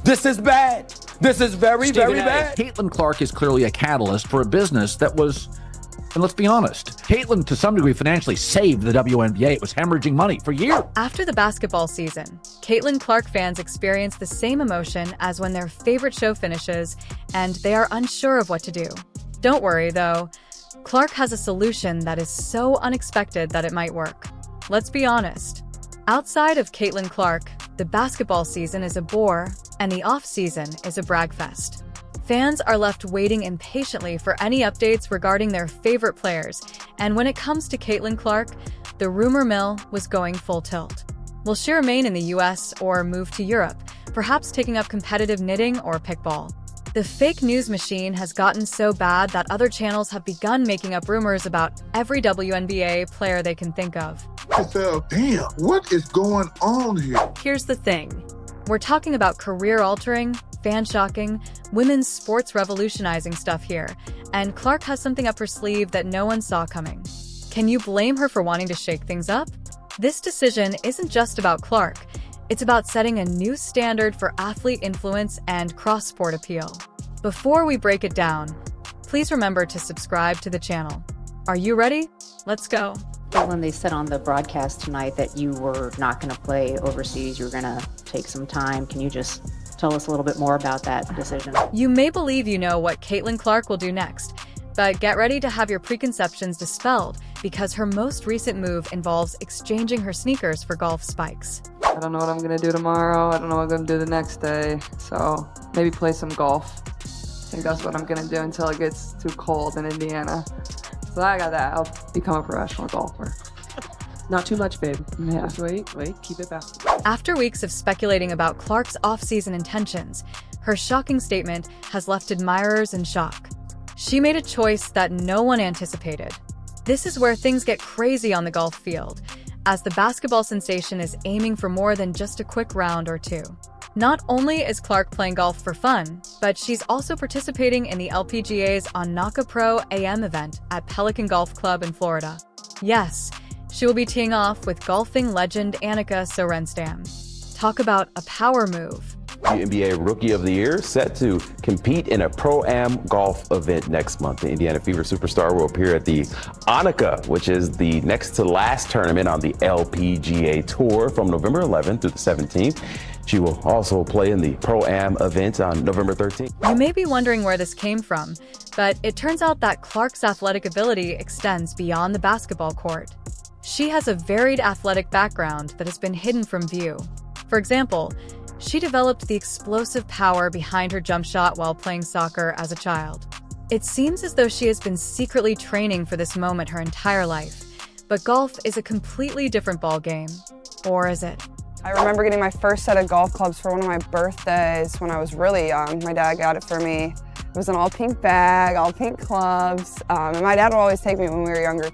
This is bad. This is very, very bad. Caitlin Clark is clearly a catalyst for a business that was, and let's be honest, Caitlin to some degree financially saved the WNBA. It was hemorrhaging money for years. After the basketball season, Caitlin Clark fans experience the same emotion as when their favorite show finishes and they are unsure of what to do. Don't worry, though. Clark has a solution that is so unexpected that it might work. Let's be honest. Outside of Caitlin Clark, the basketball season is a bore, and the off-season is a bragfest. Fans are left waiting impatiently for any updates regarding their favorite players, and when it comes to Caitlin Clark, the rumor mill was going full tilt. Will she remain in the US or move to Europe, perhaps taking up competitive knitting or pickball? The fake news machine has gotten so bad that other channels have begun making up rumors about every WNBA player they can think of. Damn, what is going on here? Here's the thing. We're talking about career-altering, fan-shocking, women's sports revolutionizing stuff here, and Clark has something up her sleeve that no one saw coming. Can you blame her for wanting to shake things up? This decision isn't just about Clark. It's about setting a new standard for athlete influence and cross-sport appeal. Before we break it down, please remember to subscribe to the channel. Are you ready? Let's go. When they said on the broadcast tonight that you were not going to play overseas, you were going to take some time. Can you just tell us a little bit more about that decision? You may believe you know what Caitlin Clark will do next, but get ready to have your preconceptions dispelled because her most recent move involves exchanging her sneakers for golf spikes. I don't know what I'm going to do tomorrow. I don't know what I'm going to do the next day. So maybe play some golf. I think that's what I'm going to do until it gets too cold in Indiana. So I got that. I'll become a professional golfer. Not too much, babe. Yeah. Just wait, keep it balanced. After weeks of speculating about Clark's off-season intentions, her shocking statement has left admirers in shock. She made a choice that no one anticipated. This is where things get crazy on the golf field, as the basketball sensation is aiming for more than just a quick round or two. Not only is Clark playing golf for fun, but she's also participating in the LPGA's Onaka Pro AM event at Pelican Golf Club in Florida. Yes, she will be teeing off with golfing legend Annika Sorenstam. Talk about a power move. WNBA Rookie of the Year set to compete in a Pro-Am golf event next month. The Indiana Fever superstar will appear at the Annika, which is the next to last tournament on the LPGA Tour from November 11th through the 17th. She will also play in the Pro-Am event on November 13th. You may be wondering where this came from, but it turns out that Clark's athletic ability extends beyond the basketball court. She has a varied athletic background that has been hidden from view. For example, she developed the explosive power behind her jump shot while playing soccer as a child. It seems as though she has been secretly training for this moment her entire life. But golf is a completely different ballgame. Or is it? I remember getting my first set of golf clubs for one of my birthdays when I was really young. My dad got it for me. It was an all pink bag, all pink clubs, and my dad would always take me when we were younger.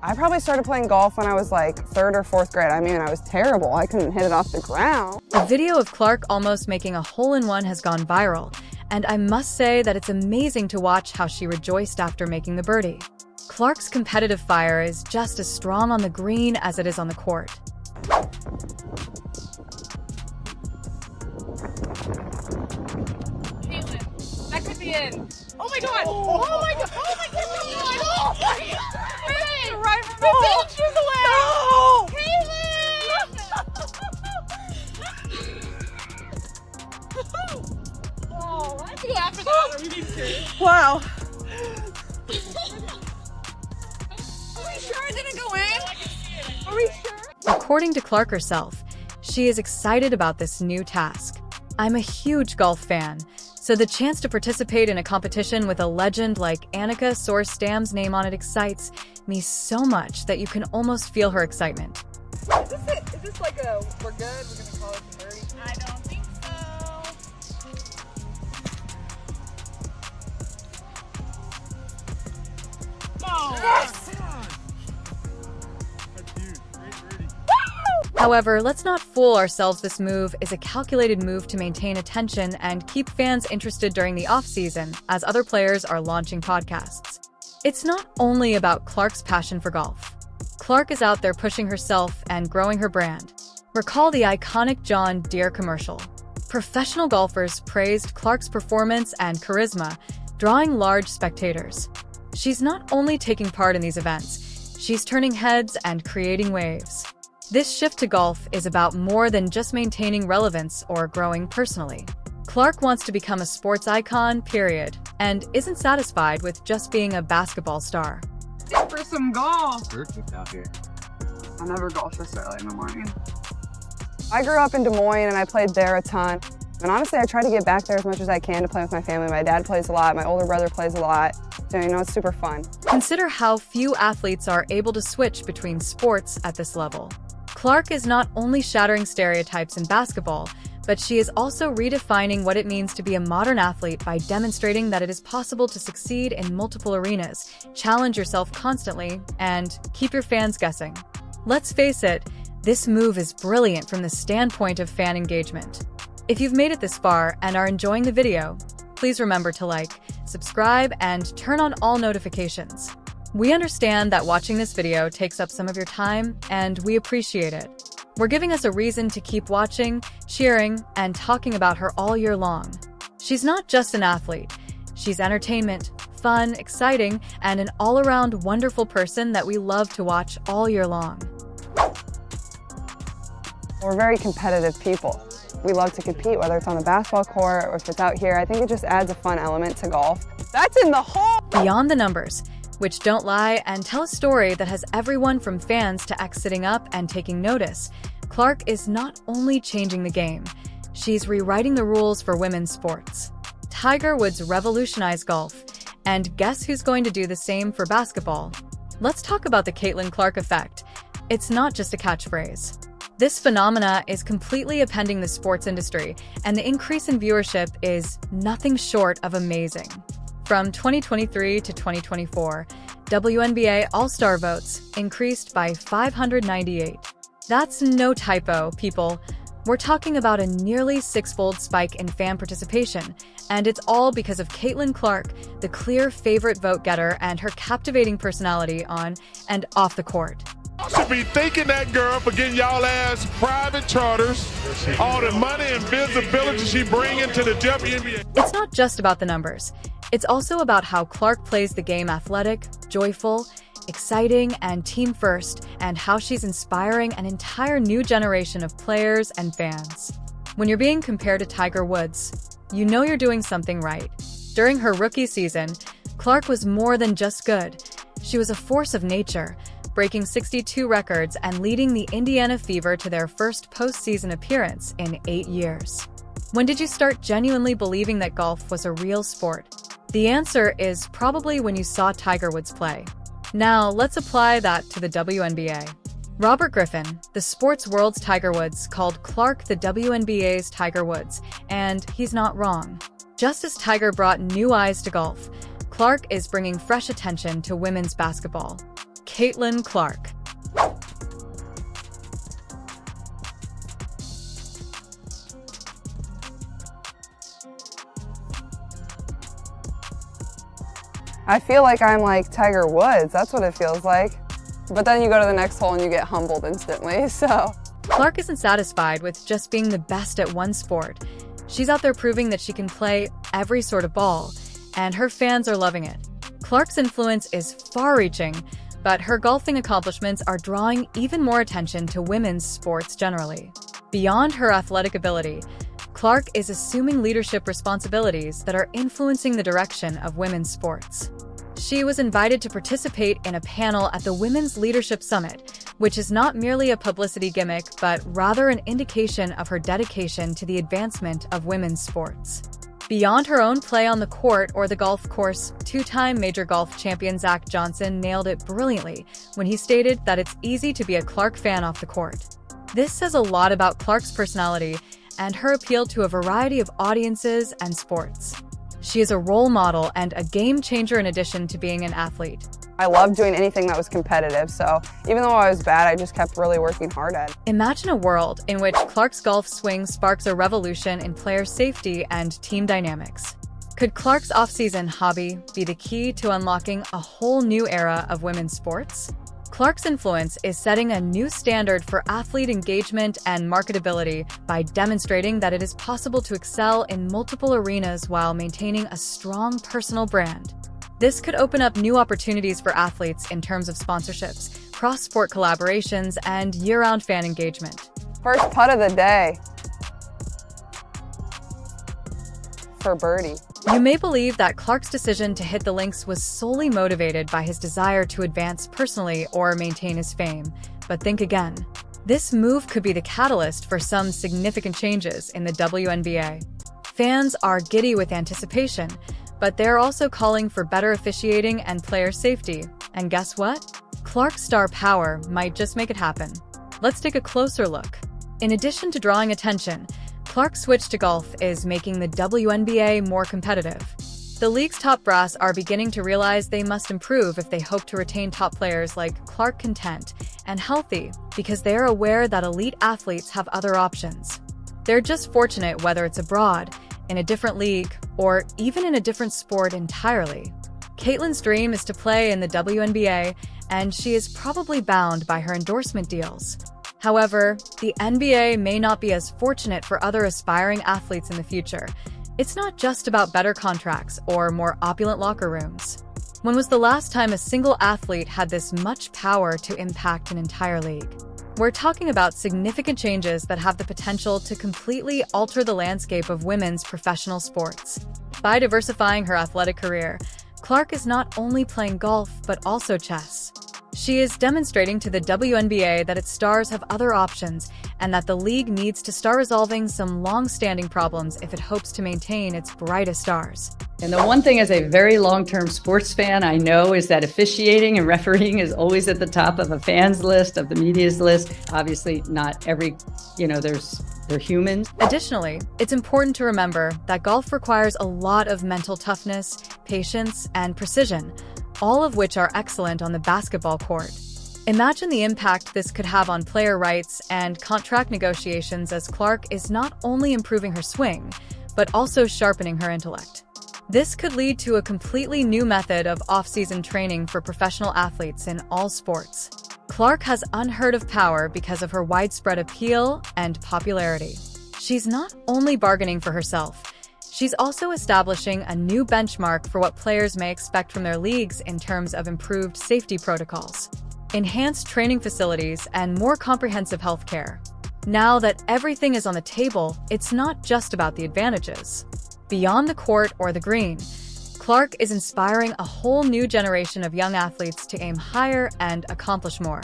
I probably started playing golf when I was like 3rd or 4th grade. I mean, I was terrible. I couldn't hit it off the ground. A video of Clark almost making a hole-in-one has gone viral, and I must say that it's amazing to watch how she rejoiced after making the birdie. Clark's competitive fire is just as strong on the green as it is on the court. Caitlin, that could be in. Oh my god! Oh my god! Oh my god! Oh my god! Hey, right from the inches away! No! Caitlin! Oh, I have to go after that. Are you being serious? Wow. Are we sure it didn't go in? Are we sure? According to Clark herself, she is excited about this new task. I'm a huge golf fan, so the chance to participate in a competition with a legend like Annika Sorenstam's name on it excites me so much that you can almost feel her excitement. Is this it? Is this like a, we're good, we're gonna call it a birdie? I don't think so. Oh. Yes! However, let's not fool ourselves. This move is a calculated move to maintain attention and keep fans interested during the off-season as other players are launching podcasts. It's not only about Clark's passion for golf. Clark is out there pushing herself and growing her brand. Recall the iconic John Deere commercial. Professional golfers praised Clark's performance and charisma, drawing large spectators. She's not only taking part in these events, she's turning heads and creating waves. This shift to golf is about more than just maintaining relevance or growing personally. Clark wants to become a sports icon, period, and isn't satisfied with just being a basketball star. For some golf. Perfect out here. I never golf this early in the morning. I grew up in Des Moines and I played there a ton. And honestly, I try to get back there as much as I can to play with my family. My dad plays a lot, my older brother plays a lot. So, it's super fun. Consider how few athletes are able to switch between sports at this level. Clark is not only shattering stereotypes in basketball, but she is also redefining what it means to be a modern athlete by demonstrating that it is possible to succeed in multiple arenas, challenge yourself constantly, and keep your fans guessing. Let's face it, this move is brilliant from the standpoint of fan engagement. If you've made it this far and are enjoying the video, please remember to like, subscribe, and turn on all notifications. We understand that watching this video takes up some of your time, and we appreciate it. We're giving us a reason to keep watching, cheering, and talking about her all year long. She's not just an athlete. She's entertainment, fun, exciting, and an all-around wonderful person that we love to watch all year long. We're very competitive people. We love to compete, whether it's on the basketball court or if it's out here. I think it just adds a fun element to golf. That's in the hole! Beyond the numbers, which don't lie and tell a story that has everyone from fans to ex sitting up and taking notice, Clark is not only changing the game, she's rewriting the rules for women's sports. Tiger Woods revolutionized golf, and guess who's going to do the same for basketball? Let's talk about the Caitlin Clark effect. It's not just a catchphrase. This phenomena is completely upending the sports industry, and the increase in viewership is nothing short of amazing. From 2023 to 2024, WNBA All-Star votes increased by 598. That's no typo, people. We're talking about a nearly six-fold spike in fan participation, and it's all because of Caitlin Clark, the clear favorite vote-getter, and her captivating personality on and off the court. Should be thanking that girl for getting y'all ass private charters, all the money and visibility she bring into the WNBA. It's not just about the numbers. It's also about how Clark plays the game athletic, joyful, exciting, and team first, and how she's inspiring an entire new generation of players and fans. When you're being compared to Tiger Woods, you know you're doing something right. During her rookie season, Clark was more than just good. She was a force of nature, breaking 62 records and leading the Indiana Fever to their first postseason appearance in 8 years. When did you start genuinely believing that golf was a real sport? The answer is probably when you saw Tiger Woods play. Now, let's apply that to the WNBA. Robert Griffin, the sports world's Tiger Woods, called Clark the WNBA's Tiger Woods, and he's not wrong. Just as Tiger brought new eyes to golf, Clark is bringing fresh attention to women's basketball. Caitlin Clark. I feel like I'm like Tiger Woods. That's what it feels like. But then you go to the next hole and you get humbled instantly, so. Clark isn't satisfied with just being the best at one sport. She's out there proving that she can play every sort of ball, and her fans are loving it. Clark's influence is far-reaching, but her golfing accomplishments are drawing even more attention to women's sports generally. Beyond her athletic ability, Clark is assuming leadership responsibilities that are influencing the direction of women's sports. She was invited to participate in a panel at the Women's Leadership Summit, which is not merely a publicity gimmick, but rather an indication of her dedication to the advancement of women's sports. Beyond her own play on the court or the golf course, two-time major golf champion Zach Johnson nailed it brilliantly when he stated that it's easy to be a Clark fan off the court. This says a lot about Clark's personality and her appeal to a variety of audiences and sports. She is a role model and a game changer in addition to being an athlete. I loved doing anything that was competitive, so even though I was bad, I just kept really working hard at it. Imagine a world in which Clark's golf swing sparks a revolution in player safety and team dynamics. Could Clark's off-season hobby be the key to unlocking a whole new era of women's sports? Clark's influence is setting a new standard for athlete engagement and marketability by demonstrating that it is possible to excel in multiple arenas while maintaining a strong personal brand. This could open up new opportunities for athletes in terms of sponsorships, cross-sport collaborations, and year-round fan engagement. First putt of the day for birdie. You may believe that Clark's decision to hit the links was solely motivated by his desire to advance personally or maintain his fame, but think again. This move could be the catalyst for some significant changes in the WNBA. Fans are giddy with anticipation, but they're also calling for better officiating and player safety. And guess what? Clark's star power might just make it happen. Let's take a closer look. In addition to drawing attention, Clark's switch to golf is making the WNBA more competitive. The league's top brass are beginning to realize they must improve if they hope to retain top players like Clark content and healthy, because they are aware that elite athletes have other options. They're just fortunate whether it's abroad, in a different league, or even in a different sport entirely. Caitlyn's dream is to play in the WNBA, and she is probably bound by her endorsement deals. However, the NBA may not be as fortunate for other aspiring athletes in the future. It's not just about better contracts or more opulent locker rooms. When was the last time a single athlete had this much power to impact an entire league? We're talking about significant changes that have the potential to completely alter the landscape of women's professional sports. By diversifying her athletic career, Clark is not only playing golf but also chess. She is demonstrating to the WNBA that its stars have other options and that the league needs to start resolving some long-standing problems if it hopes to maintain its brightest stars. And the one thing as a very long-term sports fan I know is that officiating and refereeing is always at the top of a fan's list, of the media's list. Obviously, not every, they're humans. Additionally, it's important to remember that golf requires a lot of mental toughness, patience, and precision, all of which are excellent on the basketball court. Imagine the impact this could have on player rights and contract negotiations, as Clark is not only improving her swing, but also sharpening her intellect. This could lead to a completely new method of off-season training for professional athletes in all sports. Clark has unheard of power because of her widespread appeal and popularity. She's not only bargaining for herself, she's also establishing a new benchmark for what players may expect from their leagues in terms of improved safety protocols, enhanced training facilities, and more comprehensive health care. Now that everything is on the table, it's not just about the advantages. Beyond the court or the green, Clark is inspiring a whole new generation of young athletes to aim higher and accomplish more.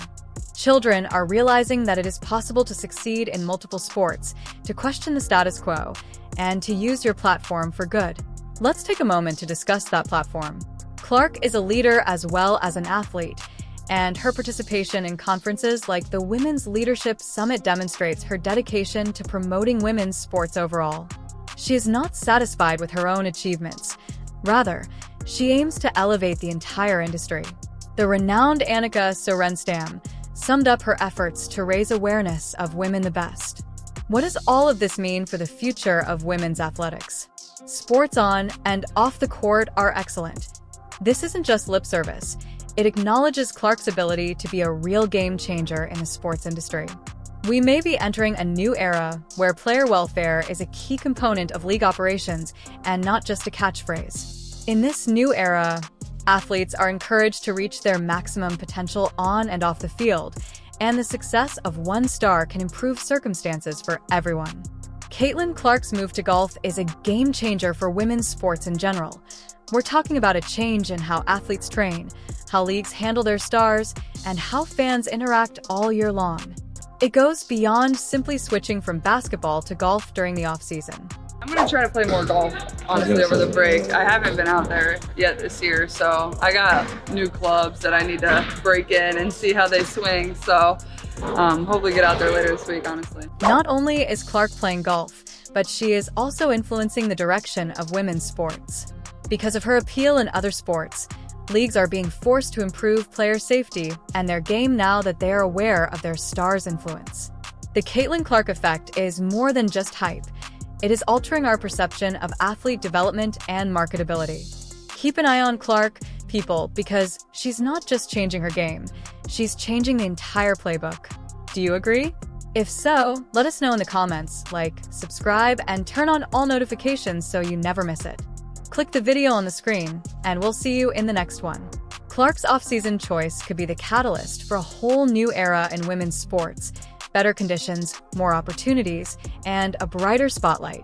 Children are realizing that it is possible to succeed in multiple sports, to question the status quo, and to use your platform for good. Let's take a moment to discuss that platform. Clark is a leader as well as an athlete, and her participation in conferences like the Women's Leadership Summit demonstrates her dedication to promoting women's sports overall. She is not satisfied with her own achievements. Rather, she aims to elevate the entire industry. The renowned Annika Sorenstam summed up her efforts to raise awareness of women the best. What does all of this mean for the future of women's athletics? Sports on and off the court are excellent. This isn't just lip service. It acknowledges Clark's ability to be a real game changer in the sports industry. We may be entering a new era where player welfare is a key component of league operations and not just a catchphrase. In this new era, athletes are encouraged to reach their maximum potential on and off the field, and the success of one star can improve circumstances for everyone. Caitlin Clark's move to golf is a game changer for women's sports in general. We're talking about a change in how athletes train, how leagues handle their stars, and how fans interact all year long. It goes beyond simply switching from basketball to golf during the off-season. I'm going to try to play more golf, honestly, over the break. I haven't been out there yet this year, so I got new clubs that I need to break in and see how they swing. So hopefully get out there later this week, honestly. Not only is Clark playing golf, but she is also influencing the direction of women's sports. Because of her appeal in other sports, leagues are being forced to improve player safety and their game now that they are aware of their star's influence. The Caitlin Clark effect is more than just hype. It is altering our perception of athlete development and marketability. Keep an eye on Clark, people, because she's not just changing her game. She's changing the entire playbook. Do you agree? If so, let us know in the comments, like, subscribe, and turn on all notifications so you never miss it. Click the video on the screen, and we'll see you in the next one. Clark's offseason choice could be the catalyst for a whole new era in women's sports, better conditions, more opportunities, and a brighter spotlight.